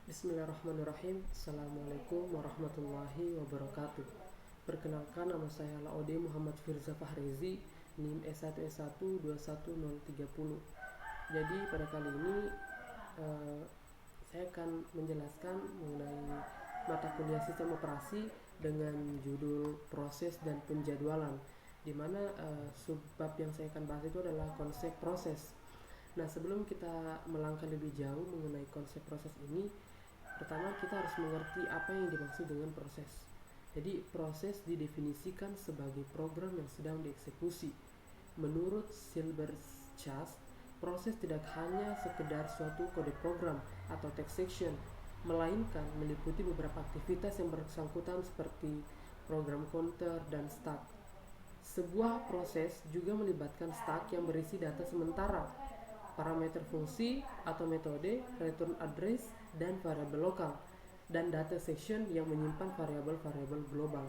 Bismillahirrahmanirrahim. Assalamualaikum warahmatullahi wabarakatuh. Perkenalkan, nama saya Laode Muhammad Firza Fahrezi, NIM S1S1211030. Jadi pada kali ini saya akan menjelaskan mengenai mata kuliah sistem operasi dengan judul proses dan penjadwalan, di mana subbab yang saya akan bahas itu adalah konsep proses. Nah, sebelum kita melangkah lebih jauh mengenai konsep proses ini, pertama kita harus mengerti apa yang dimaksud dengan proses. Jadi proses didefinisikan sebagai program yang sedang dieksekusi. Menurut Silberschatz, proses tidak hanya sekedar suatu kode program atau text section, melainkan meliputi beberapa aktivitas yang bersangkutan seperti program counter dan stack. Sebuah proses juga melibatkan stack yang berisi data sementara, parameter fungsi atau metode, return address, dan variabel lokal, dan data section yang menyimpan variabel-variabel global.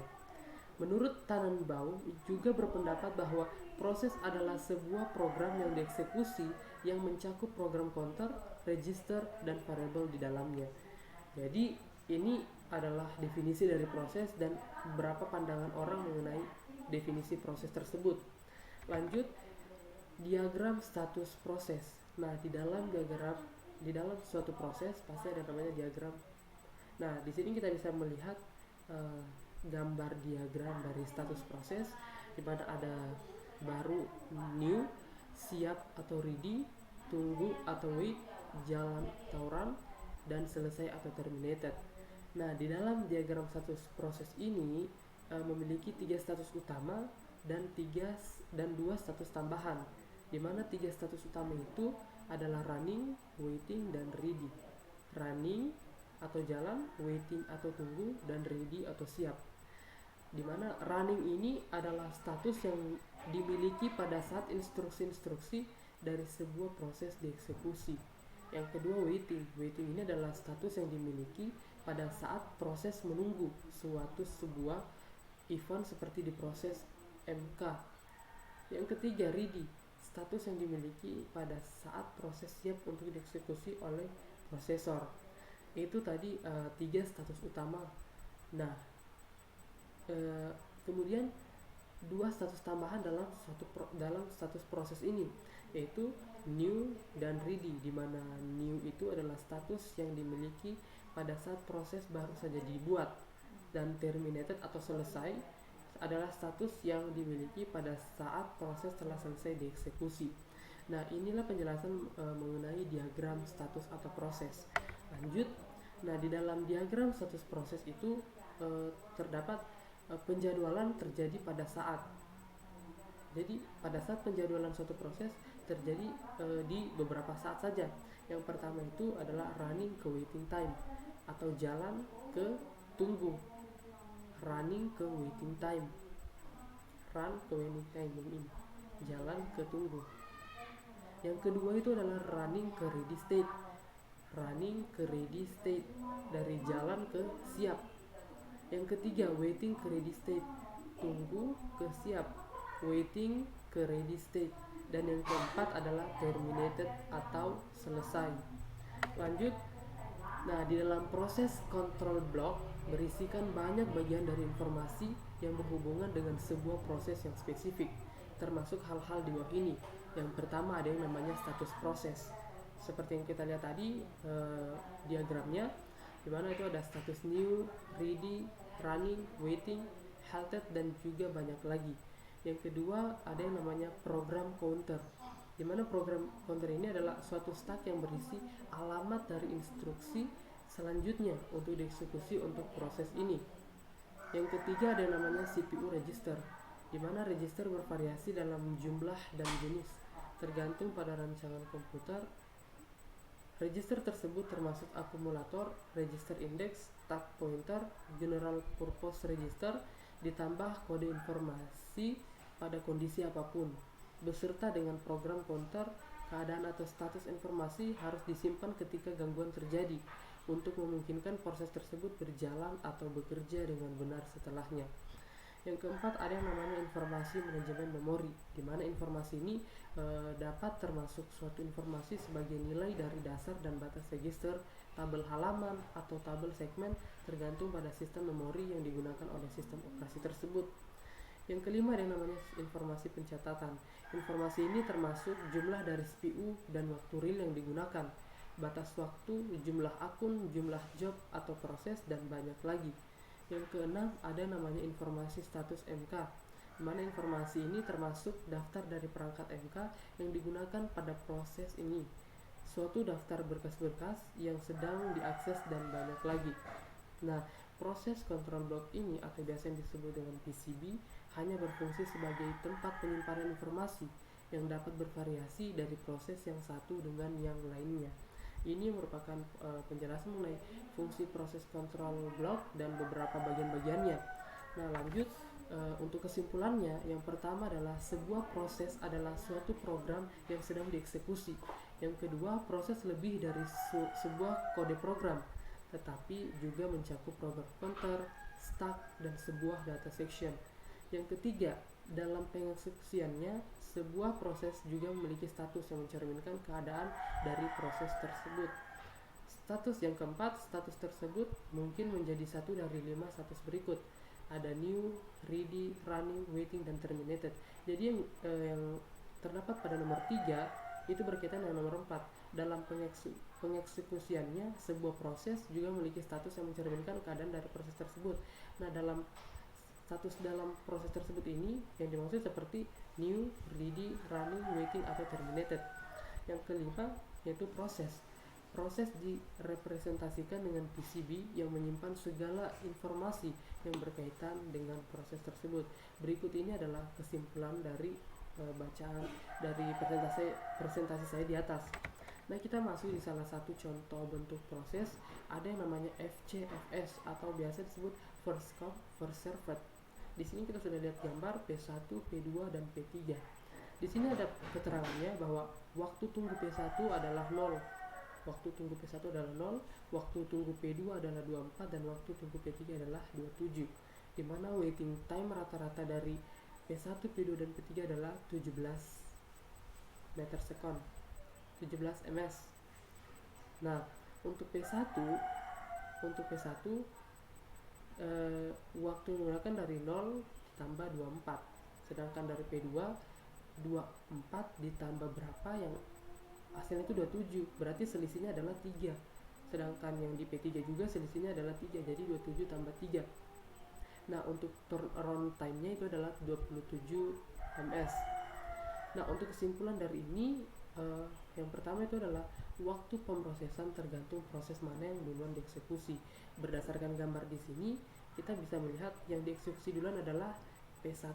Menurut Tannenbaum juga berpendapat bahwa proses adalah sebuah program yang dieksekusi yang mencakup program counter, register, dan variabel di dalamnya. Jadi ini adalah definisi dari proses dan beberapa pandangan orang mengenai definisi proses tersebut. Lanjut, diagram status proses. Nah, di dalam suatu proses pasti ada namanya diagram. Nah, di sini kita bisa melihat gambar diagram dari status proses, di mana ada baru, new, siap atau ready, tunggu atau wait, jalan atau run, dan selesai atau terminated. Nah, di dalam diagram status proses ini memiliki 3 status utama dan 2 status tambahan, di mana 3 status utama itu adalah running, waiting, dan ready. Running atau jalan, waiting atau tunggu, dan ready atau siap. Di mana running ini adalah status yang dimiliki pada saat instruksi-instruksi dari sebuah proses dieksekusi. Yang kedua, waiting. Waiting ini adalah status yang dimiliki pada saat proses menunggu sebuah event seperti di proses MK. Yang ketiga, ready. Status yang dimiliki pada saat proses siap untuk dieksekusi oleh prosesor. Itu tadi 3 status utama. Nah, kemudian 2 status tambahan dalam status proses ini, yaitu new dan ready, di mana new itu adalah status yang dimiliki pada saat proses baru saja dibuat, dan terminated atau selesai adalah status yang dimiliki pada saat proses telah selesai dieksekusi. Nah, inilah penjelasan mengenai diagram status atau proses. Lanjut, nah di dalam diagram status proses itu terdapat penjadwalan terjadi pada saat. Jadi pada saat penjadwalan suatu proses terjadi di beberapa saat saja. Yang pertama itu adalah running ke waiting time atau jalan ke tunggu. Running ke waiting time, run ke waiting time, ini jalan ke tunggu. Yang kedua itu adalah running ke ready state. Running ke ready state, dari jalan ke siap. Yang ketiga, waiting ke ready state, tunggu ke siap, waiting ke ready state. Dan yang keempat adalah terminated atau selesai. Lanjut, nah di dalam proses control block berisikan banyak bagian dari informasi yang berhubungan dengan sebuah proses yang spesifik, termasuk hal-hal di bawah ini. Yang pertama ada yang namanya status proses. Seperti yang kita lihat tadi diagramnya, di mana itu ada status new, ready, running, waiting, halted, dan juga banyak lagi. Yang kedua ada yang namanya program counter, di mana program counter ini adalah suatu stack yang berisi alamat dari instruksi selanjutnya untuk dieksekusi untuk proses ini. Yang ketiga ada yang namanya CPU register, di mana register bervariasi dalam jumlah dan jenis tergantung pada rancangan komputer. Register tersebut termasuk akumulator, register index, stack pointer, general purpose register, ditambah kode informasi pada kondisi apapun. Beserta dengan program counter, keadaan atau status informasi harus disimpan ketika gangguan terjadi untuk memungkinkan proses tersebut berjalan atau bekerja dengan benar setelahnya. Yang keempat ada yang namanya informasi manajemen memori, di mana informasi ini dapat termasuk suatu informasi sebagai nilai dari dasar dan batas register tabel halaman, atau tabel segmen tergantung pada sistem memori yang digunakan oleh sistem operasi tersebut. Yang kelima yang namanya informasi pencatatan. Informasi ini termasuk jumlah dari CPU dan waktu real yang digunakan, batas waktu, jumlah akun, jumlah job atau proses, dan banyak lagi. Yang keenam ada namanya informasi status MK, di mana informasi ini termasuk daftar dari perangkat MK yang digunakan pada proses ini, suatu daftar berkas-berkas yang sedang diakses, dan banyak lagi. Nah, proses control block ini atau biasa disebut dengan PCB hanya berfungsi sebagai tempat penyimpanan informasi yang dapat bervariasi dari proses yang satu dengan yang lainnya. Ini merupakan penjelasan mengenai fungsi proses control block dan beberapa bagian-bagiannya. Nah, lanjut untuk kesimpulannya, yang pertama adalah sebuah proses adalah suatu program yang sedang dieksekusi. Yang kedua, proses lebih dari sebuah kode program, tetapi juga mencakup program counter, stack, dan sebuah data section. Yang ketiga, dalam pengeksekusiannya, sebuah proses juga memiliki status yang mencerminkan keadaan dari proses tersebut. Status yang keempat, status tersebut mungkin menjadi satu dari 5 status berikut. Ada new, ready, running, waiting, dan terminated. Jadi yang terdapat pada nomor 3 itu berkaitan dengan nomor 4. Dalam pengeksekusiannya, sebuah proses juga memiliki status yang mencerminkan keadaan dari proses tersebut. Nah, dalam status dalam proses tersebut ini yang dimaksud seperti new, ready, running, waiting, atau terminated. Yang kelima yaitu proses. Proses direpresentasikan dengan PCB yang menyimpan segala informasi yang berkaitan dengan proses tersebut. Berikut ini adalah kesimpulan dari bacaan dari presentasi saya di atas. Nah, kita masuk di salah satu contoh bentuk proses. Ada yang namanya FCFS atau biasa disebut first come first served. Di sini kita sudah lihat gambar P1, P2, dan P3. Di sini ada keterangannya bahwa waktu tunggu P1 adalah 0. Waktu tunggu P1 adalah 0, waktu tunggu P2 adalah 24, dan waktu tunggu P3 adalah 27. Di mana waiting time rata-rata dari P1, P2, dan P3 adalah 17 meter second, 17 ms. Nah, untuk P1 waktu menggunakan dari 0 ditambah 24, sedangkan dari P2 24 ditambah berapa yang hasilnya itu 27, berarti selisihnya adalah 3. Sedangkan yang di P3 juga selisihnya adalah 3, jadi 27 tambah 3. Nah, untuk turnaround time-nya itu adalah 27 ms. Nah, untuk kesimpulan dari ini, yang pertama itu adalah waktu pemrosesan tergantung proses mana yang duluan dieksekusi. Berdasarkan gambar di sini, kita bisa melihat yang dieksekusi duluan adalah P1,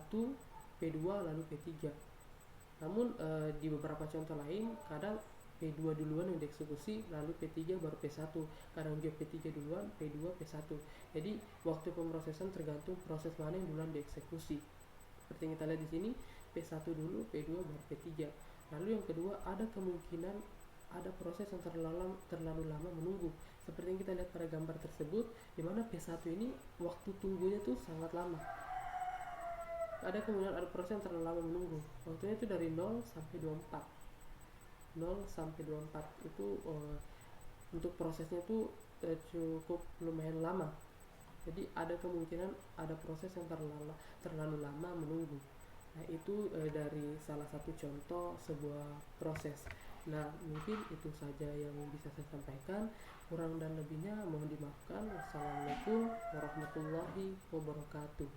P2, lalu P3. Namun di beberapa contoh lain, kadang P2 duluan yang dieksekusi, lalu P3 baru P1. Kadang juga P3 duluan, P2, P1. Jadi waktu pemrosesan tergantung proses mana yang duluan dieksekusi. Seperti yang kita lihat di sini, P1 dulu, P2 baru P3. Lalu yang kedua, ada kemungkinan ada proses yang terlalu lama menunggu. Seperti yang kita lihat pada gambar tersebut, di mana P1 ini waktu tunggunya tuh sangat lama. Ada kemungkinan ada proses yang terlalu lama menunggu. Waktunya itu dari 0 sampai 24. 0 sampai 24 itu untuk prosesnya itu cukup lumayan lama. Jadi ada kemungkinan ada proses yang terlalu lama menunggu. Nah, itu dari salah satu contoh sebuah proses. Nah, mungkin itu saja yang bisa saya sampaikan. Kurang dan lebihnya mohon dimaafkan. Wassalamualaikum warahmatullahi wabarakatuh.